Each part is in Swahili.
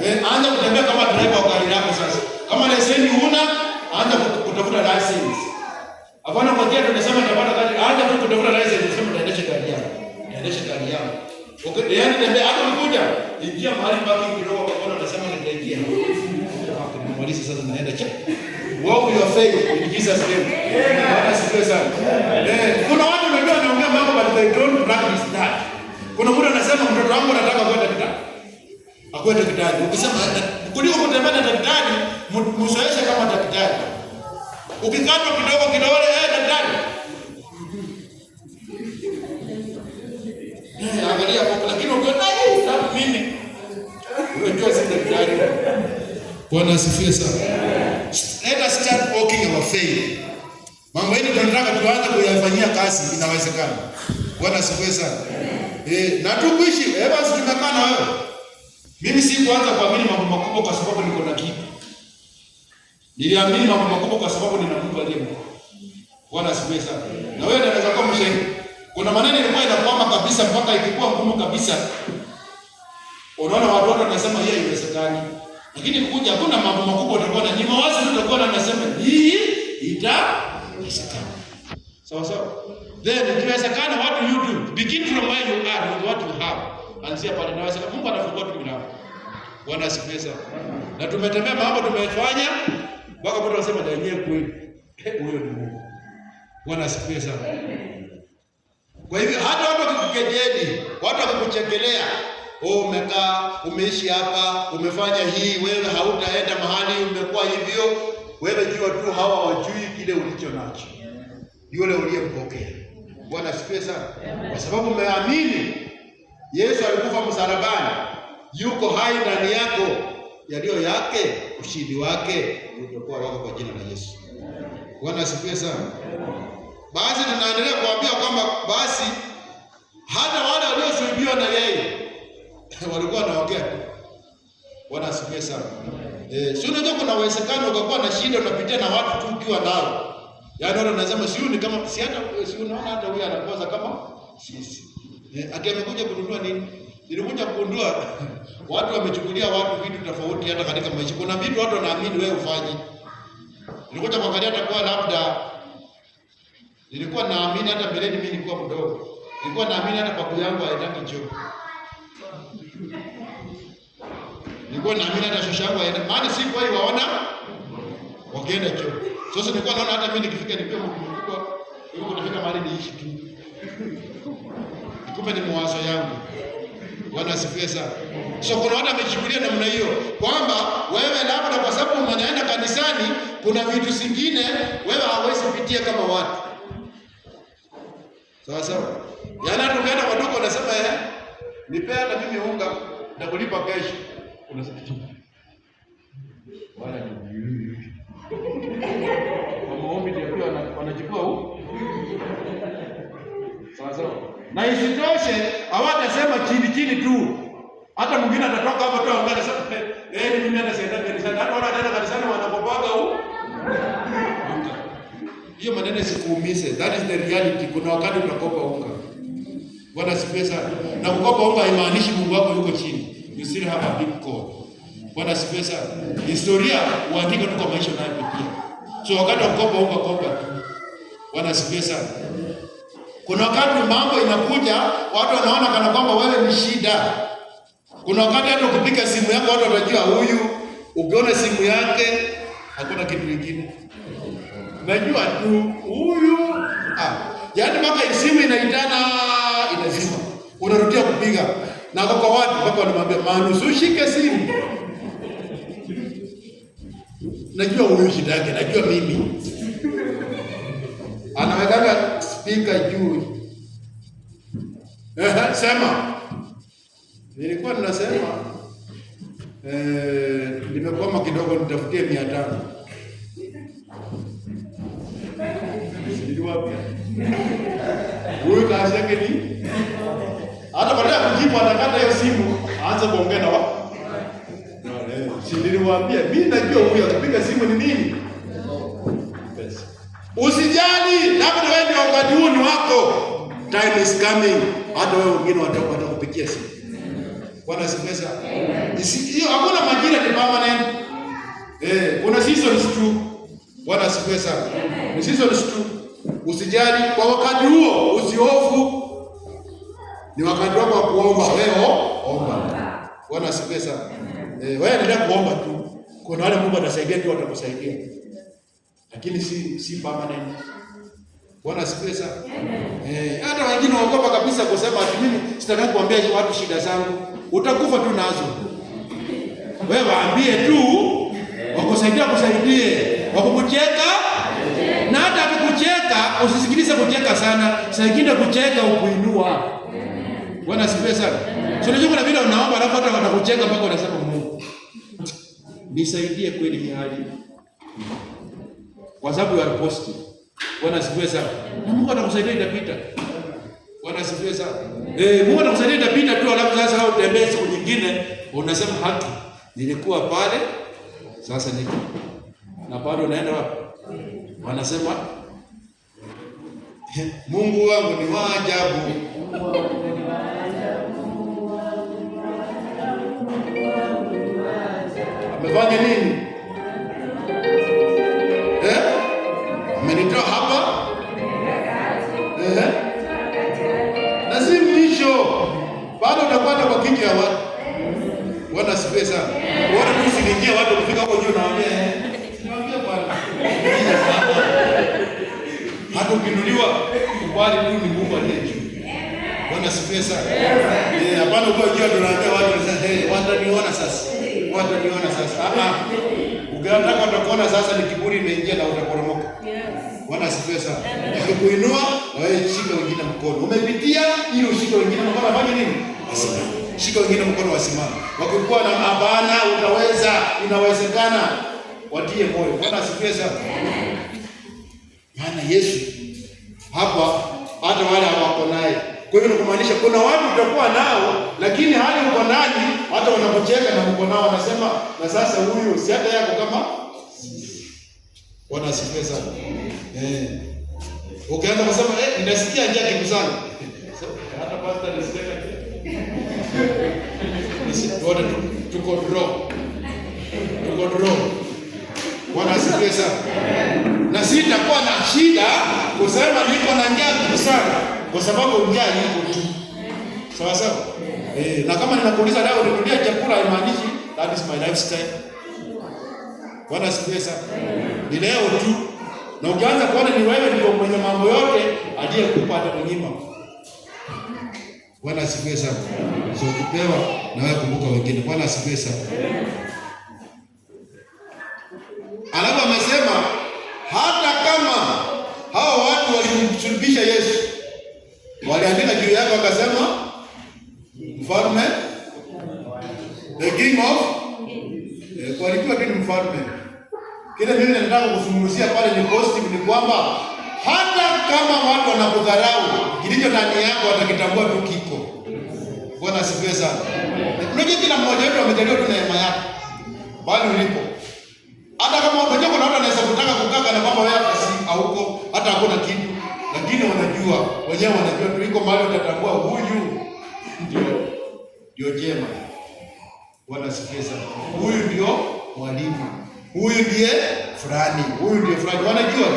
Anza kutembea kama driver wa gari lako sasa. Kama leseni huna, anza kutafuta license. Hapana ngojea tunasema utapata gari, anza tu kutafuta license, unasema utaendesha gari yako. Utaendesha gari yako. Okay, yaani tembea hata ukikuja, ingia mahali parking kidogo kwa kona unasema nitaingia. Nimaliza sasa naenda cha. Walk your faith in Jesus name. Bwana asifiwe sana. Kuna watu wanajua wanaongea mambo but they don't practice that. Kuna mtu anasema mtoto wangu anataka kwenda daktari. Akwenda daktari. Ukisema kuliko kutembea na daktari, msoeshe kama daktari. Ukikatwa kidogo kidole daktari. Angalia hapo lakini ukiona mimi unajua si daktari. Bwana asifiwe sana. Let us start walking our faith. Mambo yetu tunataka tuanze kuyafanyia kazi, inawezekana. Bwana asifiwe sana. Na tukuishi, basi tumekaa na wewe. Mimi si kuanza kuamini mambo makubwa kwa sababu niko na kitu. Niliamini mambo makubwa kwa sababu nina Mungu aliye mkuu. Bwana asifiwe sana. Na wewe unaweza kuwa mshahidi. Kuna maneno ilikuwa inakwama kabisa mpaka ikikuwa ngumu kabisa. Unaona watu wanasema yeye haiwezekani. Lakini kuja hakuna mambo makubwa utakuwa na nyima wazi utakuwa na nasema hii itawezekana. Sawa sawa. Then ikiwezekana what do you do? Begin from where you are with what you have. Anzia pale na wasema Mungu anafungua tu milango. Bwana asifiwe sana. Na tumetembea mambo tumefanya mpaka mtu anasema ndio yenyewe kweli. Huyo ni Mungu. Bwana asifiwe sana. Kwa hivyo hata watu wakikukejeli, watu wakikuchekelea, umekaa, umeishi hapa, umefanya hii, wewe hautaenda mahali, umekuwa hivyo, wewe jua tu hawa wajui kile ulicho nacho. Yule uliyempokea. Bwana asifiwe sana. Kwa sababu umeamini Yesu alikufa msalabani, yuko hai ndani yako, yaliyo yake, ushindi wake utakuwa wako kwa jina la Yesu. Bwana asifiwe sana. Basi tunaendelea kuambia kwamba basi hata wale waliosulubiwa na yeye walikuwa wanaongea. Bwana asifiwe sana. Sio unajua kuna uwezekano ukakuwa na shida unapitia na watu tu ukiwa nao. Yaani wale wanasema sio ni kama si hata si unaona hata huyu anakosa kama sisi. Ati amekuja kununua nini? Nilikuja kugundua watu wamechukulia watu vitu tofauti hata katika maisha. Kuna vitu watu wanaamini wewe ufanye. Nilikuja kuangalia atakuwa labda nilikuwa naamini hata mbeleni mimi nilikuwa mdogo. Nilikuwa naamini hata babu yangu haendaki choo. Nilikuwa naamini hata shosha yangu haenda. Maana si kwa hiyo waona wakienda choo. Sasa nilikuwa naona hata mimi nikifika nikiwa mkubwa, yuko nafika mahali niishi tu. Kumbe ni mawazo yangu. Bwana asifiwe sana. So kuna watu wamechukulia namna hiyo kwamba wewe labda kwa sababu unaenda kanisani kuna vitu zingine wewe hauwezi kupitia kama watu. Sawa sawa. Yana tumeenda kwa duka unasema nipe hata mimi unga na kulipa kesho. Unasema wala ni maombi ndio pia wanachukua huko. Sawa sawa. Na isitoshe hawatasema chini tu. Hata mwingine atatoka hapo tu angalia sasa mimi nenda senda kanisani. Hata wale wanaenda kanisani wanapopaga huko. Hiyo maneno isikuumize. That is the reality. Kuna wakati unakopa unga. Bwana asifiwe sana. Na kukopa unga haimaanishi Mungu wako yuko chini. You still have a big call. Bwana asifiwe sana. Historia huandika tu kwa maisha unayopitia. So wakati wa kukopa unga kopa tu. Bwana asifiwe sana. Kuna wakati mambo inakuja, watu wanaona kana kwamba wewe ni shida. Kuna wakati hata ukipiga simu yako watu watajua huyu, ukiona simu yake hakuna kitu kingine. Najua tu huyu yaani mpaka simu inaitana inazima. Unarudia kupiga. Na kwa watu mpaka wanamwambia manusu shike simu. Najua huyu shida yake, najua mimi. Anaweka speaker juu. Sema. Nilikuwa ninasema nimekwama kidogo nitafutie 500. Niliwapi? Huyu kazi yake ni hata baada ya kujibu atakata hiyo simu aanze kuongea na wao. Niliwaambia mimi najua huyu akipiga simu ni nini? Usijali, labda wewe ndio wakati huu ni wako. Time is coming. Hata wewe wengine watakupigia simu. Bwana asifiwe sana. Hiyo hakuna seasons tu. Bwana asifiwe sana. Ni seasons tu. Usijali kwa wakati huo, usihofu. Ni wakati wako wa kuomba. Wewe omba. Bwana asifiwe sana. Wewe endelea kuomba tu. Kuna wale Mungu atasaidia tu, atakusaidia. Lakini si permanent. Bwana asifiwe sana. Hata wengine waogopa kabisa kusema ati mimi sitaki kuambia watu shida zangu. Utakufa tu nazo. Wewe waambie tu, wakusaidia kusaidie, wakukucheka na hata akikucheka usisikilize kucheka sana. Saa nyingine kucheka ukuinua. Bwana asifiwe sana. Sio kuna vile unaomba alafu hata wanakucheka mpaka unasema Mungu, nisaidie kweli hii hali. Kwa sababu you are positive. Bwana asifiwe sana. Na Mungu atakusaidia itapita. Bwana asifiwe sana. Mungu atakusaidia itapita tu, alafu sasa wewe utembee siku nyingine unasema haki. Nilikuwa pale, sasa niko. Na bado unaenda wapi? Wanasema Mungu wangu ni wa ajabu. Amefanya nini? Amenitoa hapa. Na si mwisho. Bado utapata kwa kiki ya watu. Bwana asifiwe sana. Bwana tu usiingie watu kufika hapo juu naambia niambia Bwana. Hata ukinuliwa kubali tu ni Mungu aliye juu. Bwana asifiwe sana. Hapana uko juu ndo naambia watu wataniona sasa. Wataniona sasa. Ukianza utakuona sasa ni kiburi imeingia na utaporomoka. Bwana asifiwe sana. Ukikuinua na wewe shika wengine mkono. Umepitia hiyo shika wengine mkono afanye nini? Asimame. Shika wengine mkono wasimame. Wakikuwa na mabana utaweza, inawezekana. Watie moyo. Bwana asifiwe sana. Maana Yesu hapa hata wale hawako naye. Kwa hiyo kumaanisha kuna watu utakuwa nao lakini hali uko ndani hata wanapocheka na uko nao wanasema na sasa huyu si hata yako kama. Bwana asifiwe sana. Ukianza kusema ninasikia njaa kibusana. Hata pastor anasikia wote tuko draw. Bwana asifiwe sana. Na sitakuwa na shida kusema niko na njaa sana kwa sababu njaa iko tu. Sawa sawa? Na kama ninakuuliza leo nirudia chakula haimaanishi that is my lifestyle. Bwana asifiwe sana. Ni leo tu. Na ukianza kuona ni wewe ndio mwenye mambo yote aliyekupa hata kunyima. Bwana asifiwe sana. So ukipewa na wewe kumbuka wengine. Bwana asifiwe sana. Alafu amesema hata kama hao watu walimsulubisha Yesu, waliandika juu yake wakasema mfalme, the king of, walikuwa kini mfalme. Kile mimi nataka kuzungumzia pale ni positive, ni kwamba hata kama watu wanakudharau, kilicho ndani yako watakitambua tu kiko. Bwana asifiwe sana. Unajua kila mmoja wetu amejaliwa tu neema yake. Bali ulipo. Hata kama unajua kuna watu wanaweza kutaka kukaka na kwamba wewe hauko, hata hakuna kitu, lakini wanajua, wenyewe wanajua tu iko mahali utatambua huyu ndio jema. Bwana asifiwe sana. Huyu ndio mwalimu. Huyu ndiye fulani. Huyu ndio fulani. Wanajua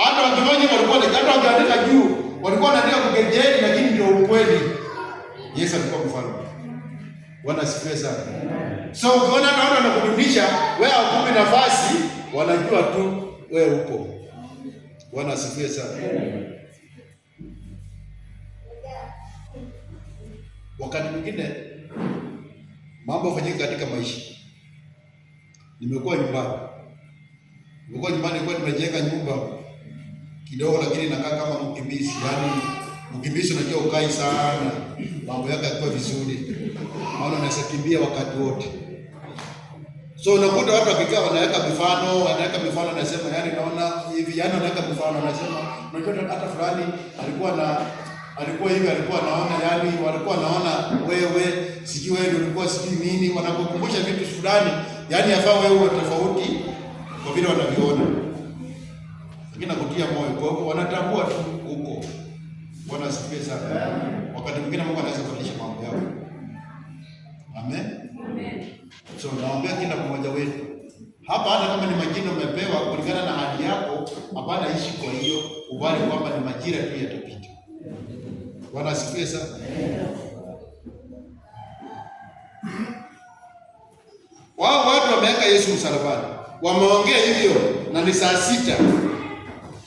hata wakifanya walikuwa hata wakiandika juu, walikuwa wanaandika kukejeli lakini ndio ukweli. Yesu alikuwa mfalme. Bwana asifiwe sana. So ukiona watu wanakudunisha, wewe ukupi nafasi, wanajua tu wewe uko. Bwana asifiwe sana. Wakati mwingine mambo hufanyika katika maisha. Nimekuwa nyumbani kwa nimejenga nyumba kidogo lakini nakaa kama mkimbizi. Yaani mkimbizi unajua ukai sana. Mambo yake yako vizuri. Maana unaweza kimbia wakati wote. So unakuta watu wakikaa wanaweka mifano anasema yani naona hivi, yani wanaweka mifano anasema unajua hata fulani alikuwa hivi alikuwa naona yani walikuwa naona wewe sijui wewe ulikuwa sijui nini, wanakukumbusha vitu fulani yani yafaa wewe uwe tofauti kwa vile wanaviona. Lakini nakutia moyo kwa hiyo wanatambua tu huko. Bwana asifiwe sana. Wakati mwingine Mungu anaweza kubadilisha mambo yako. Amen. So naomba kila mmoja wetu Hapa hata kama ni majina umepewa kulingana na hali yako, hapana ishi kwa hiyo, ubali kwamba ni majira tu yatapita. Bwana asifiwe sana. Wao watu wameweka Yesu msalabani. Wameongea hivyo na ni saa 6.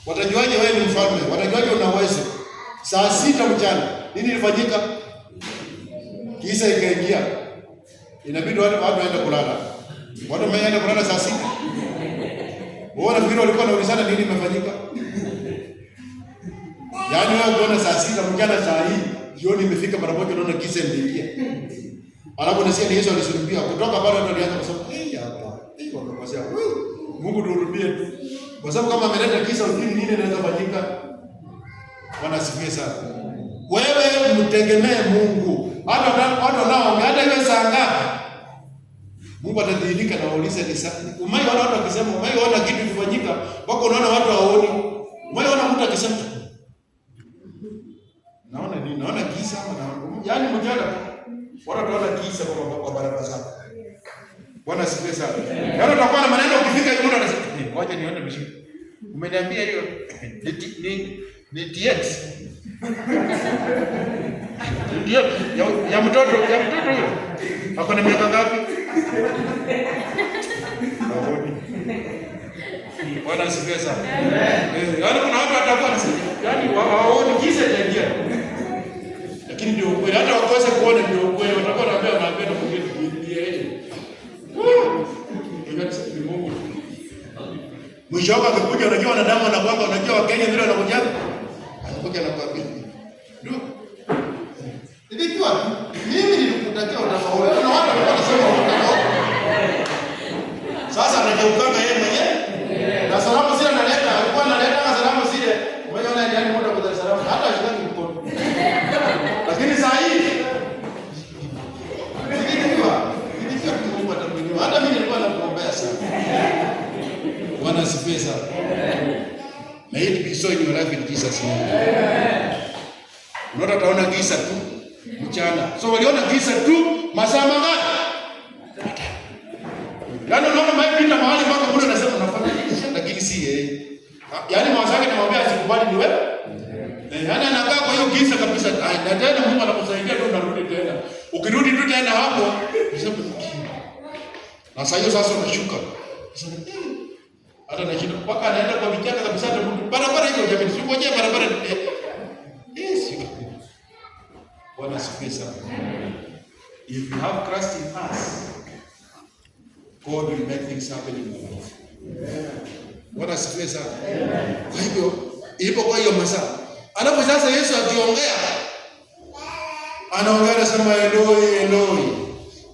Watajuaje wewe ni mfalme? Watajuaje una uwezo? Saa 6 mchana. Nini ilifanyika? Kisa ikaingia. Inabidi watu waende kulala. Watu wameenda kulala saa 6. Wao nafikiri walikuwa wanaulizana nini imefanyika? Yaani wewe unaona saa 6 mchana saa hii, jioni imefika mara moja unaona kisa imeingia. Alafu nasikia Yesu alisulubiwa. Kutoka pale ndo alianza kusema, hapa. Wakakosea. Mungu tuhurumie tu. Kwa sababu kama ameleta kisa ujini nini inaweza fanyika? Bwana asifiwe sana. Wewe mtegemee Mungu. Hata nao hata iwe saa ngapi? Mungu atadhihirika na waulize ni saa. Umaiona watu wakisema, umaiona kitu kifanyika, wako unaona watu hawaoni. Umaiona mtu akisema, naona nini? Naona kisa ama naona. Yaani mjana watu wanaona kisa kwa barabara zao. Bwana asifiwe sana. Yaani utakuwa na maneno ukifika hiyo mtu anasema, ngoja nione mshiko. Umeniambia hiyo ni TX. Ndio ya mtoto huyo. Ako na miaka ngapi? Bwana asifiwe sana. Yaani kuna watu watakuwa wanasema, yaani waone kisa chaingia. Lakini ndio kweli, hata wakose kuona ndio kweli, watakuwa wanaambia mwingine yeye. Mungu. Mwisho wako akikuja, unajua wanadamu wanakuanga, unajua Wakenya vile wanakuja. Anakuja na kwa bibi. Ndio. Nilijua mimi nilikutakia utafaulu. Na watu wanasema utafaulu. Sasa anajeukanga yeye mwenyewe. Na salamu zile analeta, alikuwa analeta salamu zile. Umeona yani muda kwa salamu hata ashikani mkono. Lakini saa hii hata mimi nilikuwa nakuombea sana. Bwana asifiwe sana. May it be so in your life in Jesus name. Unaona taona giza tu mchana. So waliona giza tu masaa mangapi? Yaani unaona maipita mahali mpaka mtu anasema unafanya nini? Lakini si yeye. Yaani mawazo yake anamwambia asikubali ni wewe. Yaani anakaa kwa hiyo giza kabisa. Na tena Mungu anakusaidia tu unarudi tena. Ukirudi tu tena hapo, unasema na sasa unashuka. Hata nashinda mpaka anaenda kwa vichaka kabisa hata barabara hiyo jamani, sikoje barabara. Yes. Bwana asifiwe sana. If you have Christ in us, God will make things happen in your life. Bwana asifiwe sana. Kwa hivyo ipo kwa hiyo masaa. Alafu sasa Yesu akiongea anaongea anasema Eloi Eloi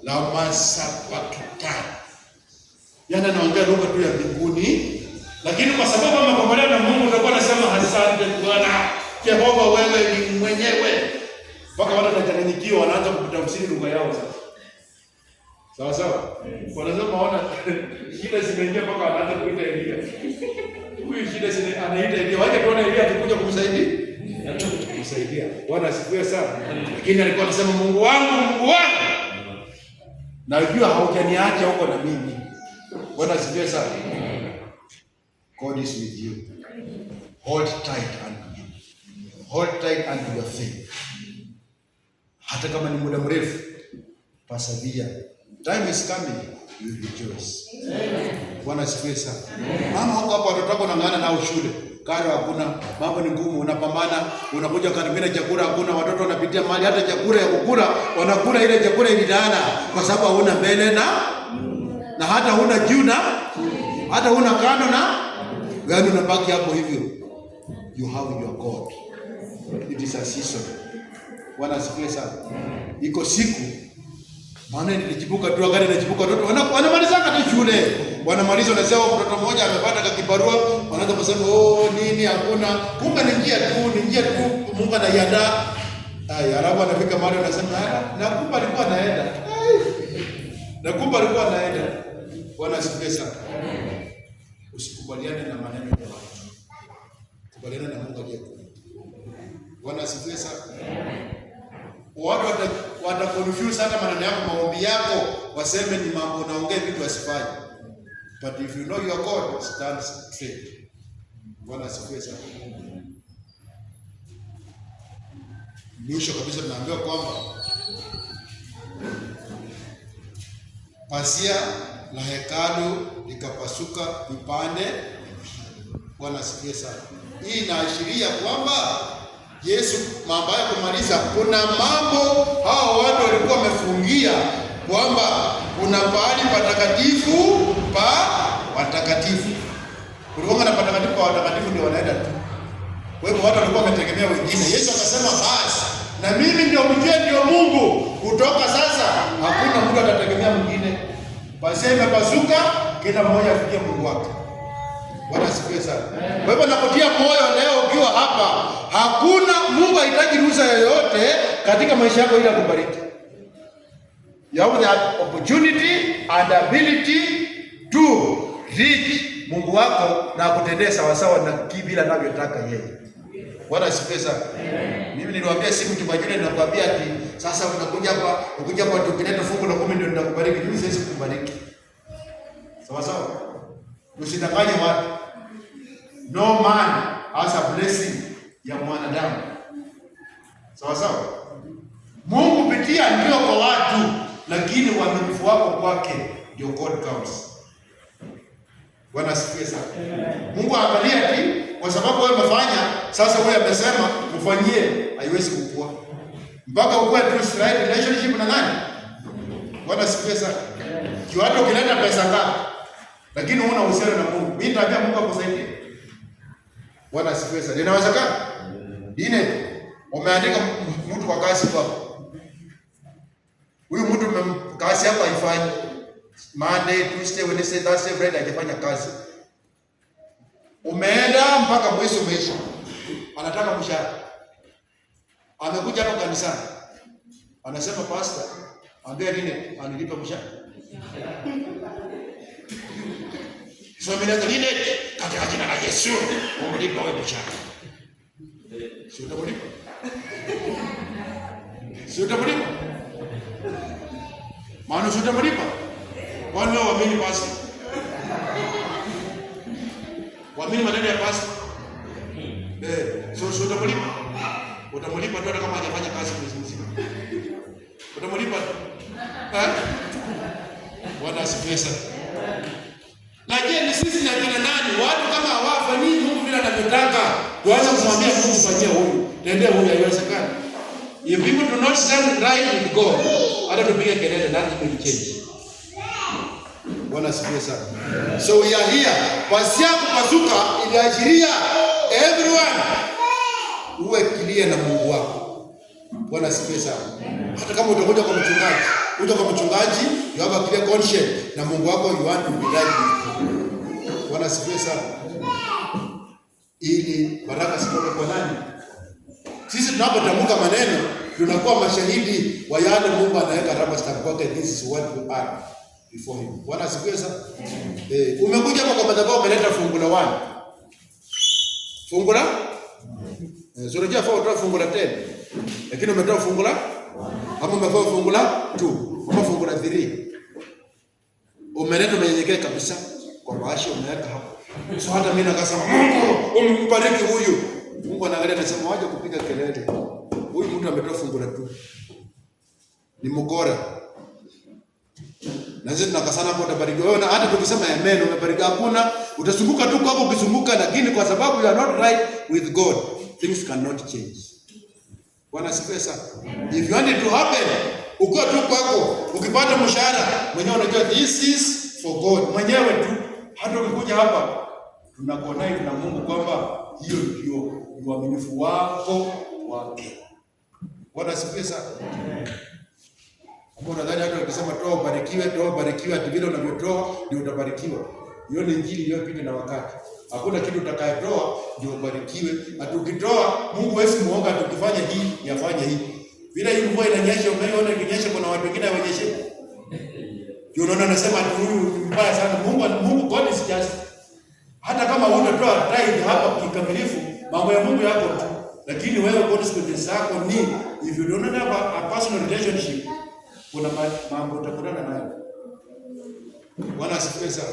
lama sabakthani. Yaani anaongea lugha tu ya mbinguni, lakini kwa sababu amekombolewa na Mungu utakuwa unasema asante Bwana Jehova, wewe ni mwenyewe. Mpaka watu wanachanganyikiwa, wanaanza kutafsiri lugha yao sasa. Sawa sawa? Wanasema wana shida zimeingia mpaka wanaanza kuita Elia. Huyu shida anaita Elia. Waje tuone Elia atakuja kumsaidia. Kumsaidia. Bwana asifiwe sana. Lakini alikuwa anasema Mungu wangu, Mungu wangu. Najua haujaniacha huko na mimi. Bwana asifiwe sana. God is with you. Hold tight unto him. Hold tight unto your faith. Hata kama ni muda mrefu, persevere. Time is coming, you rejoice. Bwana asifiwe sana. Mama huko hapo watoto wako wanang'ana nao shule. Karo hakuna, mambo ni ngumu, unapambana, unakuja karibia chakula hakuna, watoto wanapitia mali hata chakula ya kukula, wanakula ile chakula ilidana kwa sababu hauna mbele na hata huna juu na hata huna kando na gani, unabaki hapo hivyo. You have your God. It is a season. Bwana asifiwe sana. Iko siku maana nilijibuka tu wakati nilijibuka watoto wanamaliza hata shule. Wanamaliza wanasema mtoto mmoja amepata kibarua, wanaanza kusema nini hakuna. Kumbe ni njia tu Mungu anaiandaa. Alafu anafika mahali anasema na kumbe alikuwa anaenda. Bwana asifiwe sana. Usikubaliane na maneno ya watu. Kubaliana na Mungu aliyekuumba. Bwana asifiwe sana. Watu wata confuse hata maneno yako, maombi yako, waseme ni mambo unaongea vitu wasifanye. But if you know your God, stand straight. Bwana asifiwe sana. Mwisho kabisa tunaambiwa kwamba pasia la hekalu likapasuka vipande. Bwana asifiwe sana. Hii inaashiria kwamba Yesu mambo ya kumaliza, kuna mambo hao watu walikuwa wamefungia kwamba kuna pahali patakatifu pa watakatifu. Kulikuwa na patakatifu pa watakatifu ndio wanaenda tu. Kwa hivyo watu walikuwa wametegemea wengine. Yesu akasema basi, na mimi ndio mjue ndio Mungu. Kutoka sasa hakuna mtu atategemea mwingine. Basi imepasuka, kila mmoja afikie Mungu wake. Bwana asifiwe sana. Kwa hivyo nakutia moyo leo ukiwa hapa, hakuna Mungu hahitaji ruhusa yoyote katika maisha yako ili akubariki. You have the opportunity and ability to reach Mungu wako na kutendea sawa sawa na kibila anavyotaka yeye. Bwana asifiwe sana. Mimi niliwaambia siku Jumapili, ninakwambia ati sasa unakuja hapa, ukija hapa tukileta fungu la 10 ndio nitakubariki. Mimi siwezi kukubariki. Sawa sawa. Usidanganye watu. No man has a blessing ya mwanadamu. Sawa sawa. Mungu pitia ndio kwa watu, lakini uaminifu wako kwake ndio God counts. Bwana asifiwe sana. Mungu aangalia ati kwa sababu wewe umefanya, sasa wewe amesema mfanyie, haiwezi kukua. Mpaka ukue true straight relationship na nani? Bwana asifiwe sana. Kwa hata ukileta pesa ngapi, lakini huna uhusiano na Mungu, mimi nitaambia Mungu akusaidie. Bwana asifiwe sana. Inawezekana? Dine, umeandika mtu kwa kazi kwako. Huyu mtu kazi yako haifanyi. Monday, Tuesday, Wednesday, Thursday, Friday hajafanya kazi. Umeenda mpaka mwezi umeisha. Anataka mshahara. Amekuja hapa kanisani. Anasema pastor, ambia nini anilipe mshahara. So mimi ndio katika jina la Yesu, umlipe wewe mshahara. Sio utamlipa. Sio utamlipa. Maana sio utamlipa. Wale waamini pastor. Waamini maneno ya pastor. So utamlipa. Utamlipa tu kama hajafanya kazi mwezi mzima. Utamlipa. Bwana asifiwe sana. Lakini sisi na kina nani? Watu kama hawafanyi Mungu vile anavyotaka, tuanze kumwambia Mungu fanyia huyu, tendea huyu, haiwezekani. If people do not stand right with God, hata tupige kelele nothing will change. Bwana asifiwe sana. So we are here. Pasia kupasuka iliashiria everyone uwe kilia na Mungu wako. Bwana asifiwe sana. Hata kama utakuja kwa mchungaji, uja kwa mchungaji, you have a clear conscience na Mungu wako, you want to be right. Bwana asifiwe sana. Ili baraka zitoke kwa nani? Sisi tunapotamka maneno tunakuwa mashahidi wa yale Mungu anaweka raba stamp kwake. This is what we are before him. Bwana asifiwe sana. Umekuja hapa kwa madhabahu, umeleta fungu la 1. Fungu la sio rejea kwa utoa fungu la 10. Lakini umetoa fungu la ama umetoa fungu la 2, ama fungu la 3. Umeleta mwenyenyekea kabisa kwa maashi umeweka hapo. So hata mimi nakasema Mungu umbariki huyu. Mungu anaangalia anasema waje kupiga kelele. Huyu mtu ametoa fungu la 2. Ni mgora. Na sisi tunakasana hapo utabarikiwa. Wewe na hata tukisema amen umebarikiwa, hakuna, utazunguka tu kwako ukizunguka, lakini kwa sababu you are not right with God, things cannot change. Bwana asifiwe sana. If you want it to happen, ukiwa tu kwako, ukipata mshahara, mwenyewe unajua this is for God. Mwenyewe tu. Hata ukikuja hapa, tunakuonai na Mungu kwamba hiyo ndio uaminifu wako wake. Bwana asifiwe sana. Hapo nadhani hata ukisema toa ubarikiwe, ati vile unavyotoa ndio utabarikiwa. Hiyo ni injili iliyopita na wakati. Hakuna kitu utakayetoa ndio ubarikiwe. Hata ukitoa Mungu hawezi muomba tukifanya hii, yafanye hii. Vile hii mvua inanyesha, umeona ikinyesha kuna watu wengine hawanyeshe. Ndio unaona anasema huyu ni mbaya sana. Mungu God is just. Hata kama unatoa tithe hapa kikamilifu, mambo ya Mungu yako tu. Lakini wewe consequences zako ni if you don't have a personal relationship, kuna mambo utakutana nayo. Bwana asifiwe sana.